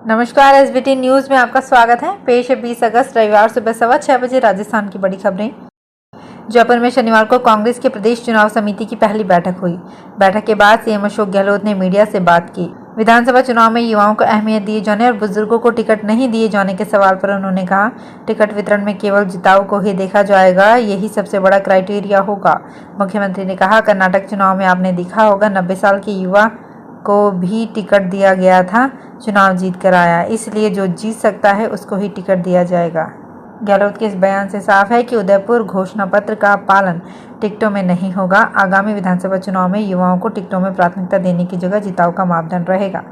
नमस्कार, SBT news में आपका स्वागत है। पेश है 20 अगस्त रविवार सुबह 6:15 बजे राजस्थान की बड़ी खबरें। जयपुर में शनिवार को कांग्रेस की प्रदेश चुनाव समिति की पहली बैठक हुई। बैठक के बाद सीएम अशोक गहलोत ने मीडिया से बात की। विधानसभा चुनाव में युवाओं को अहमियत दिए जाने और बुजुर्गों को टिकट नहीं दिए जाने के सवाल पर उन्होंने कहा, टिकट वितरण में केवल जिताऊ को ही देखा जाएगा, यही सबसे बड़ा क्राइटेरिया होगा। मुख्यमंत्री ने कहा, कर्नाटक चुनाव में आपने देखा होगा 90 साल के युवा को भी टिकट दिया गया था, चुनाव जीत कर आया, इसलिए जो जीत सकता है उसको ही टिकट दिया जाएगा। गहलोत के इस बयान से साफ है कि उदयपुर घोषणा पत्र का पालन टिकटों में नहीं होगा। आगामी विधानसभा चुनाव में युवाओं को टिकटों में प्राथमिकता देने की जगह जिताऊ का मापदंड रहेगा।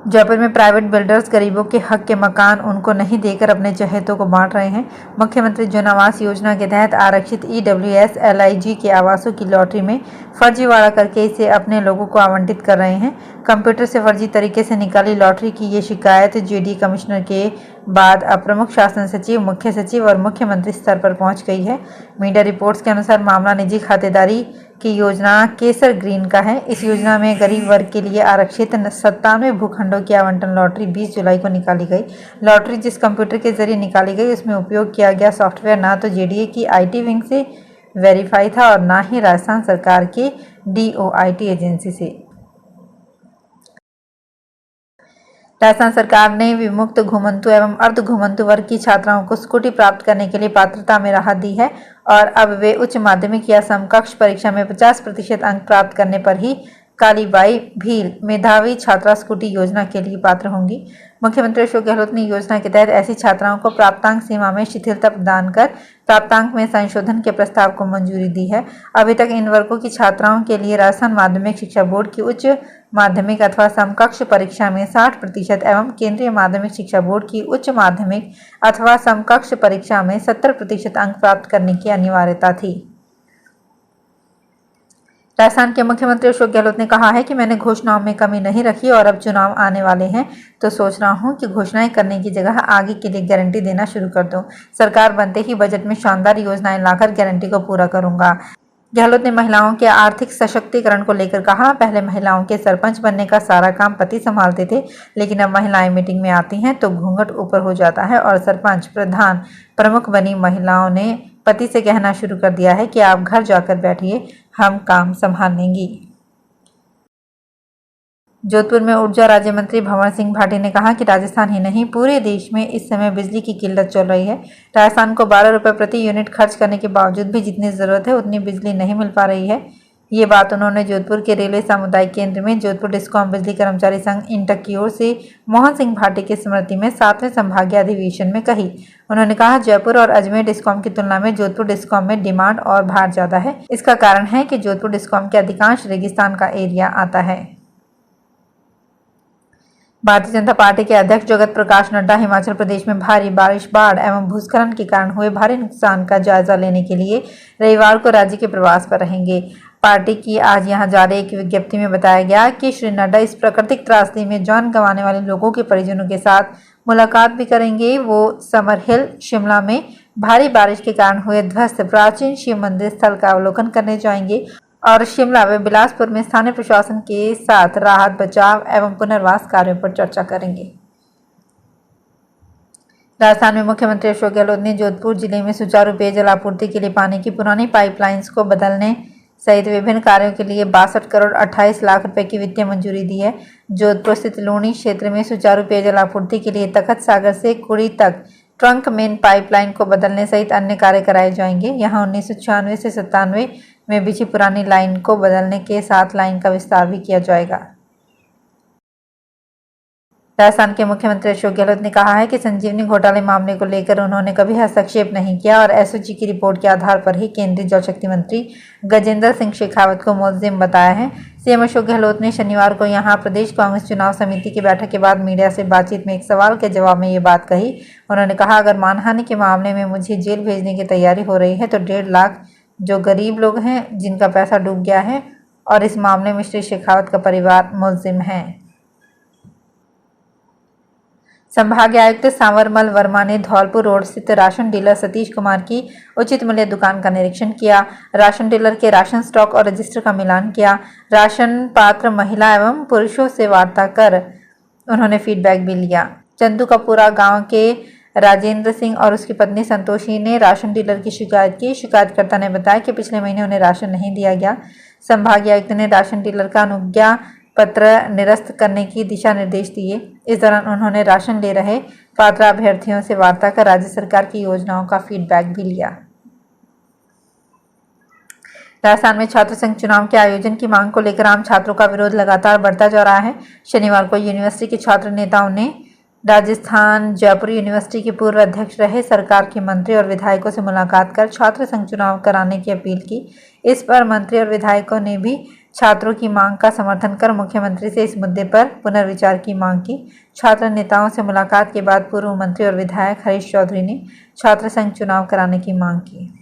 जयपुर में प्राइवेट बिल्डर्स गरीबों के हक के मकान उनको नहीं देकर अपने चहेतों को बांट रहे हैं। मुख्यमंत्री जन आवास योजना के तहत आरक्षित ईडब्ल्यूएस एलआईजी के आवासों की लॉटरी में फर्जीवाड़ा करके इसे अपने लोगों को आवंटित कर रहे हैं। कंप्यूटर से फर्जी तरीके से निकाली लॉटरी की ये शिकायत जेडी कमिश्नर के बाद अब प्रमुख शासन सचिव, मुख्य सचिव और मुख्यमंत्री स्तर पर पहुंच गई है। मीडिया रिपोर्ट्स के अनुसार मामला निजी खातेदारी की योजना केसर ग्रीन का है। इस योजना में गरीब वर्ग के लिए आरक्षित 97 भूखंडों की आवंटन लॉटरी 20 जुलाई को निकाली गई। लॉटरी जिस कंप्यूटर के जरिए निकाली गई उसमें उपयोग किया गया सॉफ्टवेयर ना तो जेडीए की आईटी विंग से वेरीफाई था और ना ही राजस्थान सरकार के डीओआईटी एजेंसी से। राजस्थान सरकार ने विमुक्त घुमंतु एवं अर्ध घुमंतु वर्ग की छात्राओं को स्कूटी प्राप्त करने के लिए पात्रता में राहत दी है और अब वे उच्च माध्यमिक या समकक्ष परीक्षा में 50% अंक प्राप्त करने पर ही कालीबाई भील मेधावी छात्रा स्कूटी योजना के लिए पात्र होंगी। मुख्यमंत्री अशोक गहलोत ने योजना के तहत ऐसी छात्राओं को प्राप्तांक सीमा में शिथिलता प्रदान कर प्राप्तांक में संशोधन के प्रस्ताव को मंजूरी दी है। अभी तक इन वर्गों की छात्राओं के लिए राजस्थान माध्यमिक शिक्षा बोर्ड की उच्च माध्यमिक अथवा समकक्ष परीक्षा में 60% एवं केंद्रीय माध्यमिक शिक्षा बोर्ड की उच्च माध्यमिक अथवा समकक्ष परीक्षा में 70% अंक प्राप्त करने की अनिवार्यता थी। राजस्थान के मुख्यमंत्री अशोक गहलोत ने कहा है कि मैंने घोषणाओं में कमी नहीं रखी और अब चुनाव आने वाले हैं तो सोच रहा हूं कि घोषणाएं करने की जगह आगे के लिए गारंटी देना शुरू कर दूं। सरकार बनते ही बजट में शानदार योजनाएं लाकर गारंटी को पूरा करूंगा। गहलोत ने महिलाओं के आर्थिक सशक्तिकरण को लेकर कहा, पहले महिलाओं के सरपंच बनने का सारा काम पति संभालते थे, लेकिन अब महिलाएं मीटिंग में आती हैं तो घूंघट ऊपर हो जाता है और सरपंच, प्रधान, प्रमुख बनी महिलाओं ने पति से कहना शुरू कर दिया है कि आप घर जाकर बैठिए, हम काम संभाल लेंगी। जोधपुर में ऊर्जा राज्य मंत्री भंवर सिंह भाटी ने कहा कि राजस्थान ही नहीं पूरे देश में इस समय बिजली की किल्लत चल रही है। राजस्थान को 12 रुपये प्रति यूनिट खर्च करने के बावजूद भी जितनी जरूरत है उतनी बिजली नहीं मिल पा रही है। ये बात उन्होंने जोधपुर के रेलवे सामुदायिक केंद्र में जोधपुर डिस्कॉम बिजली कर्मचारी संघ इंटक की ओर से मोहन सिंह भाटी की स्मृति में 7वें संभागीय अधिवेशन में कही। उन्होंने कहा, जयपुर और अजमेर डिस्कॉम की तुलना में जोधपुर डिस्कॉम में डिमांड और भार ज्यादा है। इसका कारण है कि जोधपुर डिस्कॉम के अधिकांश रेगिस्तान का एरिया आता है। भारतीय जनता पार्टी के अध्यक्ष जगत प्रकाश नड्डा हिमाचल प्रदेश में भारी बारिश, बाढ़ एवं भूस्खलन के कारण हुए भारी नुकसान का जायजा लेने के लिए रविवार को राज्य के प्रवास पर रहेंगे। पार्टी की आज यहां जारी एक विज्ञप्ति में बताया गया कि श्री नड्डा इस प्राकृतिक त्रासदी में जान गंवाने वाले लोगों के परिजनों के साथ मुलाकात भी करेंगे। वो समर हिल, शिमला में भारी बारिश के कारण हुए ध्वस्त प्राचीन शिव मंदिर स्थल का अवलोकन करने जाएंगे और शिमला व बिलासपुर में स्थानीय प्रशासन के साथ राहत, बचाव एवं पुनर्वास कार्यों पर चर्चा करेंगे। राजस्थान में मुख्यमंत्री अशोक गहलोत ने जोधपुर जिले में सुचारू पेयजल आपूर्ति के लिए पानी की पुरानी पाइपलाइंस को बदलने सहित विभिन्न कार्यों के लिए 62 करोड़ 28 लाख रुपए की वित्तीय मंजूरी दी है। जोधपुर स्थित लूणी क्षेत्र में सुचारू पेयजल आपूर्ति के लिए तखत सागर से कुड़ी तक ट्रंक मेन पाइपलाइन को बदलने सहित अन्य कार्य कराए जाएंगे। यहाँ 1996 से 97 में बिछी पुरानी लाइन को बदलने के साथ लाइन का विस्तार भी किया जाएगा। राजस्थान के मुख्यमंत्री अशोक गहलोत ने कहा है कि संजीवनी घोटाले मामले को लेकर उन्होंने कभी हस्तक्षेप नहीं किया और एसओजी की रिपोर्ट के आधार पर ही केंद्रीय जल शक्ति मंत्री गजेंद्र सिंह शेखावत को मुलजिम बताया है। सीएम अशोक गहलोत ने शनिवार को यहां प्रदेश कांग्रेस चुनाव समिति की बैठक के बाद मीडिया से बातचीत में एक सवाल के जवाब में ये बात कही। उन्होंने कहा, अगर मानहानि के मामले में मुझे जेल भेजने की तैयारी हो रही है तो 1.5 लाख जो गरीब लोग हैं जिनका पैसा डूब गया है और इस मामले में श्री शेखावत का परिवार मुलजिम है। संभागीय आयुक्त सांवरमल वर्मा ने धौलपुर रोड स्थित राशन डीलर सतीश कुमार की उचित मूल्य दुकान का निरीक्षण किया। राशन डीलर के राशन स्टॉक और रजिस्टर का मिलान किया। राशन पात्र महिला एवं पुरुषों से वार्ता कर उन्होंने फीडबैक भी लिया। चंदू कपूरा गांव के राजेंद्र सिंह और उसकी पत्नी संतोषी ने राशन डीलर की शिकायत की। शिकायतकर्ता ने बताया कि पिछले महीने उन्हें राशन नहीं दिया गया। संभागीय आयुक्त ने राशन डीलर का अनुज्ञा पत्र निरस्त करने की दिशा निर्देश दिए। इस दौरान उन्होंने राशन ले रहे पात्र अभ्यर्थियों से वार्ता कर राज्य सरकार की योजनाओं का फीडबैक भी लिया। राजस्थान में छात्र संघ चुनाव के आयोजन की मांग को लेकर आम छात्रों का विरोध लगातार बढ़ता जा रहा है। शनिवार को यूनिवर्सिटी के छात्र नेताओं ने राजस्थान जयपुर यूनिवर्सिटी के पूर्व अध्यक्ष रहे सरकार के मंत्री और विधायकों से मुलाकात कर छात्र संघ चुनाव कराने की अपील की। इस पर मंत्री और विधायकों ने भी छात्रों की मांग का समर्थन कर मुख्यमंत्री से इस मुद्दे पर पुनर्विचार की मांग की। छात्र नेताओं से मुलाकात के बाद पूर्व मंत्री और विधायक हरीश चौधरी ने छात्र संघ चुनाव कराने की मांग की।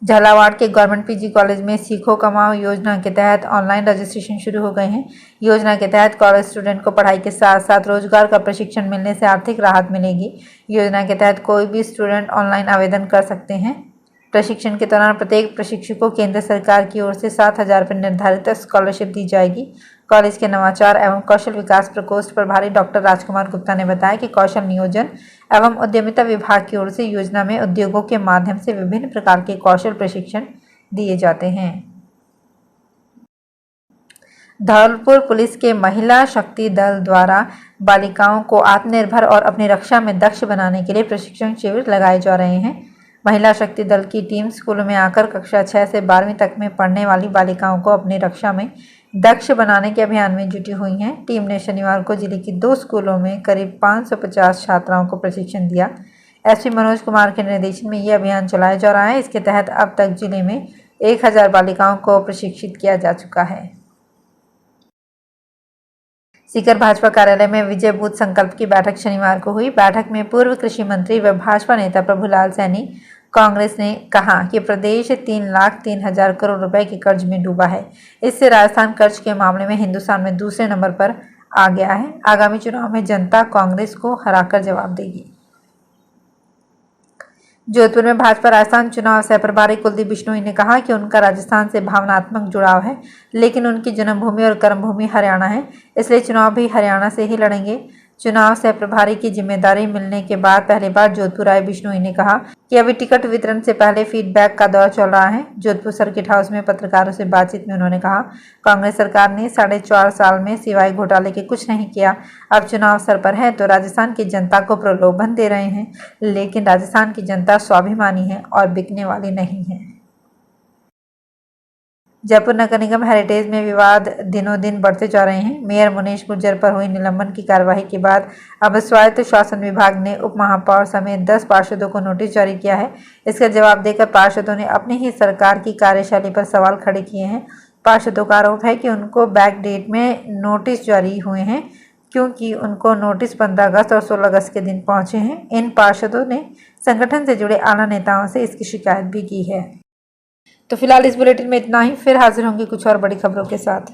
झालावाड़ के गवर्नमेंट पीजी कॉलेज में सीखो कमाओ योजना के तहत ऑनलाइन रजिस्ट्रेशन शुरू हो गए हैं। योजना के तहत कॉलेज स्टूडेंट को पढ़ाई के साथ साथ रोजगार का प्रशिक्षण मिलने से आर्थिक राहत मिलेगी। योजना के तहत कोई भी स्टूडेंट ऑनलाइन आवेदन कर सकते हैं। प्रशिक्षण के दौरान प्रत्येक प्रशिक्षु को केंद्र सरकार की ओर से 7,000 रुपये निर्धारित स्कॉलरशिप दी जाएगी। कॉलेज के नवाचार एवं कौशल विकास प्रकोष्ठ प्रभारी डॉक्टर राजकुमार गुप्ता ने बताया कि कौशल नियोजन एवं उद्यमिता विभाग की ओर से योजना में उद्योगों के माध्यम से विभिन्न प्रकार के कौशल प्रशिक्षण दिए जाते हैं। धौलपुर पुलिस के महिला शक्ति दल द्वारा बालिकाओं को आत्मनिर्भर और अपनी रक्षा में दक्ष बनाने के लिए प्रशिक्षण शिविर लगाए जा रहे हैं। महिला शक्ति दल की टीम स्कूलों में आकर कक्षा 6 से 12वीं तक में पढ़ने वाली बालिकाओं को अपनी रक्षा में दक्ष बनाने के अभियान में जुटी हुई है। टीम ने शनिवार को जिले की 2 स्कूलों में करीब 550 छात्राओं को प्रशिक्षण दिया। एसपी मनोज कुमार के निर्देशन में यह अभियान चलाया जा रहा है। इसके तहत अब तक जिले में 1000 बालिकाओं को प्रशिक्षित किया जा चुका है। सीकर भाजपा कार्यालय में विजय बूथ संकल्प की बैठक शनिवार को हुई। बैठक में पूर्व कृषि मंत्री व भाजपा नेता प्रभुलाल सैनी कांग्रेस ने कहा कि प्रदेश 3,03,000 करोड़ रुपए के कर्ज में डूबा है। इससे राजस्थान कर्ज के मामले में हिंदुस्तान में दूसरे नंबर पर आ गया है। आगामी चुनाव में जनता कांग्रेस को हराकर जवाब देगी। जोधपुर में भाजपा राजस्थान चुनाव सह प्रभारी कुलदीप बिश्नोई ने कहा कि उनका राजस्थान से भावनात्मक जुड़ाव है, लेकिन उनकी जन्मभूमि और कर्मभूमि हरियाणा है, इसलिए चुनाव भी हरियाणा से ही लड़ेंगे। चुनाव सह प्रभारी की जिम्मेदारी मिलने के बाद पहली बार जोधपुर आए बिश्नोई ने कहा कि अभी टिकट वितरण से पहले फीडबैक का दौर चल रहा है। जोधपुर सर्किट हाउस में पत्रकारों से बातचीत में उन्होंने कहा, कांग्रेस सरकार ने 4.5 साल में सिवाय घोटाले के कुछ नहीं किया। अब चुनाव सर पर है तो राजस्थान की जनता को प्रलोभन दे रहे हैं, लेकिन राजस्थान की जनता स्वाभिमानी है और बिकने वाली नहीं है। जयपुर नगर निगम हेरिटेज में विवाद दिनों दिन बढ़ते जा रहे हैं। मेयर मुनेश गुर्जर पर हुई निलंबन की कार्यवाही के बाद अब स्वायत्त शासन विभाग ने उप महापौर समेत 10 पार्षदों को नोटिस जारी किया है। इसका जवाब देकर पार्षदों ने अपनी ही सरकार की कार्यशैली पर सवाल खड़े किए हैं। पार्षदों का आरोप है कि उनको बैक डेट में नोटिस जारी हुए हैं, क्योंकि उनको नोटिस 15 अगस्त और 16 अगस्त के दिन पहुंचे हैं। इन पार्षदों ने संगठन से जुड़े आला नेताओं से इसकी शिकायत भी की है। तो फिलहाल इस बुलेटिन में इतना ही। फिर हाजिर होंगे कुछ और बड़ी खबरों के साथ।